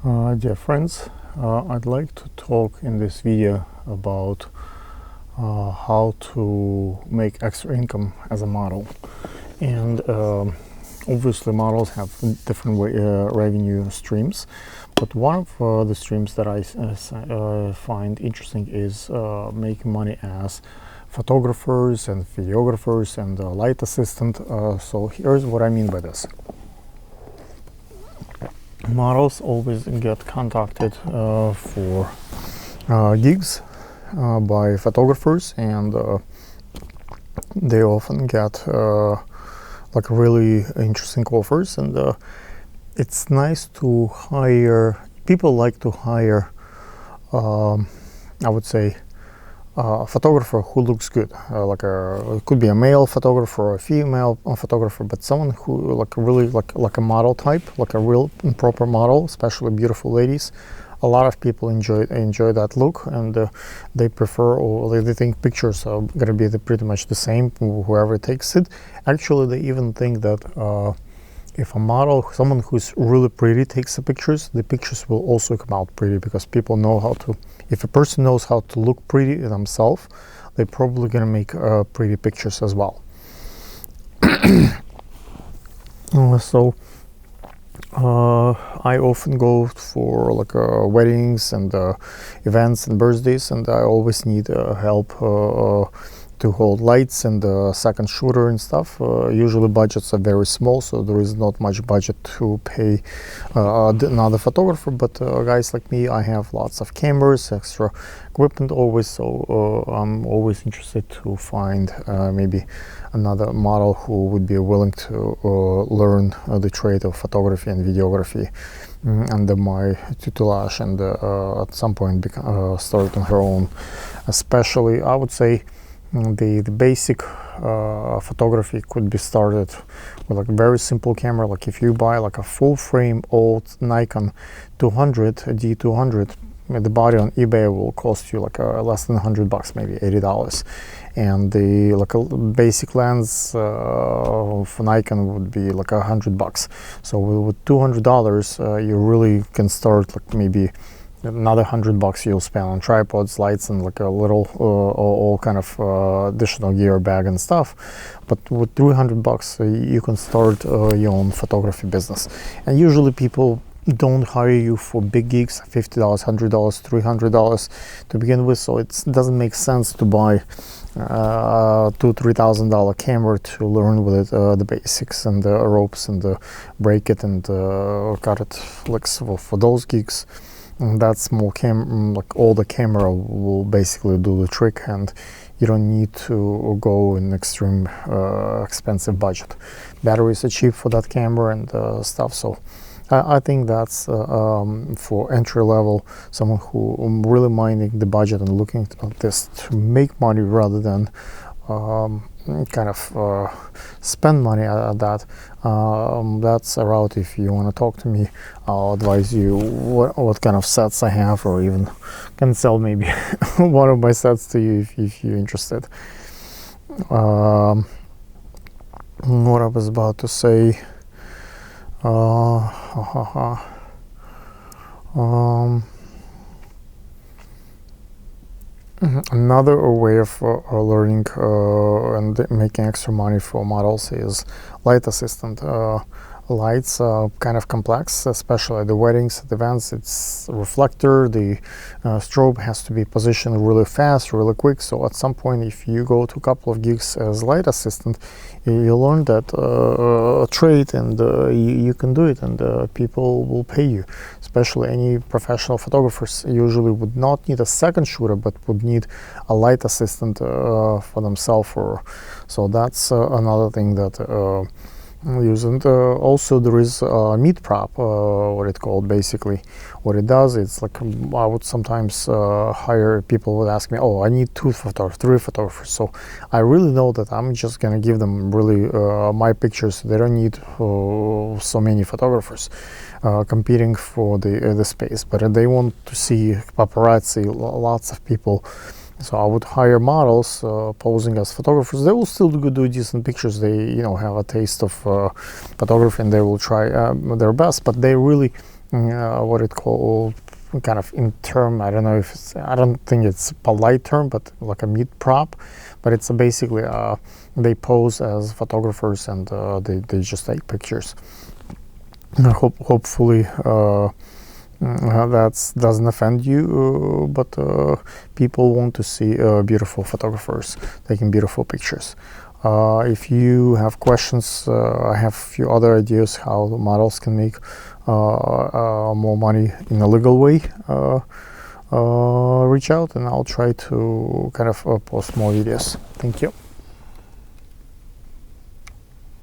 Dear friends, I'd like to talk in this video about how to make extra income as a model. And obviously models have different revenue streams, but one of the streams that I find interesting is making money as photographers and videographers and light assistant. So here's what I mean by this. Models always get contacted for gigs by photographers, and they often get like really interesting offers, and it's nice to hire people. Like to hire I would say a photographer who looks good, it could be a male photographer or a female photographer, but someone who really like a model type, like a real proper model, especially beautiful ladies. A lot of people enjoy that look, and they prefer, or they think pictures are gonna be pretty much the same whoever takes it. Actually, they even think that if a model, someone who's really pretty takes the pictures will also come out pretty, because people know how to, if a person knows how to look pretty themselves, they're probably gonna make pretty pictures as well. So I often go for weddings and events and birthdays, and I always need help to hold lights and second shooter and stuff. Usually budgets are very small, so there is not much budget to pay another photographer, but guys like me, I have lots of cameras, extra equipment always, so I'm always interested to find maybe another model who would be willing to learn the trade of photography and videography under my tutelage, and at some point start on her own. Especially, I would say, the basic photography could be started with a very simple camera. Like if you buy a full frame old Nikon 200 D200, the body on eBay will cost you less than $100, maybe $80, and the a basic lens for Nikon would be $100. So with $200 you really can start maybe another $100 you'll spend on tripods, lights, and a little all kind of additional gear, bag and stuff. But with $300 you can start your own photography business. And usually people don't hire you for big gigs, $50, $100, $300 to begin with, so it doesn't make sense to buy $2,000-$3,000 camera to learn with it the basics and the ropes and break it and cut it. For those gigs, that small all the camera will basically do the trick, and you don't need to go in extreme expensive budget. Batteries are cheap for that camera and stuff, so I think that's for entry level, someone who really minding the budget and looking at this to make money rather than spend money at that. That's a route. If you want to talk to me, I'll advise you what kind of sets I have, or even can sell maybe one of my sets to you if you're interested. What I was about to say. Another way of learning and making extra money for models is light assistant. Lights are kind of complex, especially at the weddings, at events. It's a reflector, the strobe has to be positioned really fast, really quick. So at some point, if you go to a couple of gigs as light assistant, you learn that trade, and you can do it, and people will pay you. Especially any professional photographers usually would not need a second shooter, but would need a light assistant for themselves. So that's another thing that use. And also there is meet prop, what it called. Basically what it does, it's I would sometimes hire, people would ask me, oh, I need 2 photographers, 3 photographers, so I really know that I'm just gonna give them really my pictures. They don't need so many photographers competing for the space, but they want to see paparazzi, lots of people. So I would hire models posing as photographers. They will still do decent pictures. They have a taste of photography, and they will try their best, but they really what it called, kind of in term, I don't know if it's, I don't think it's a polite term, but like a meat prop. But it's basically they pose as photographers, and they just take pictures. Hopefully that doesn't offend you, but people want to see beautiful photographers taking beautiful pictures. If you have questions, I have a few other ideas how the models can make more money in a legal way. Reach out and I'll try to kind of post more videos. Thank you.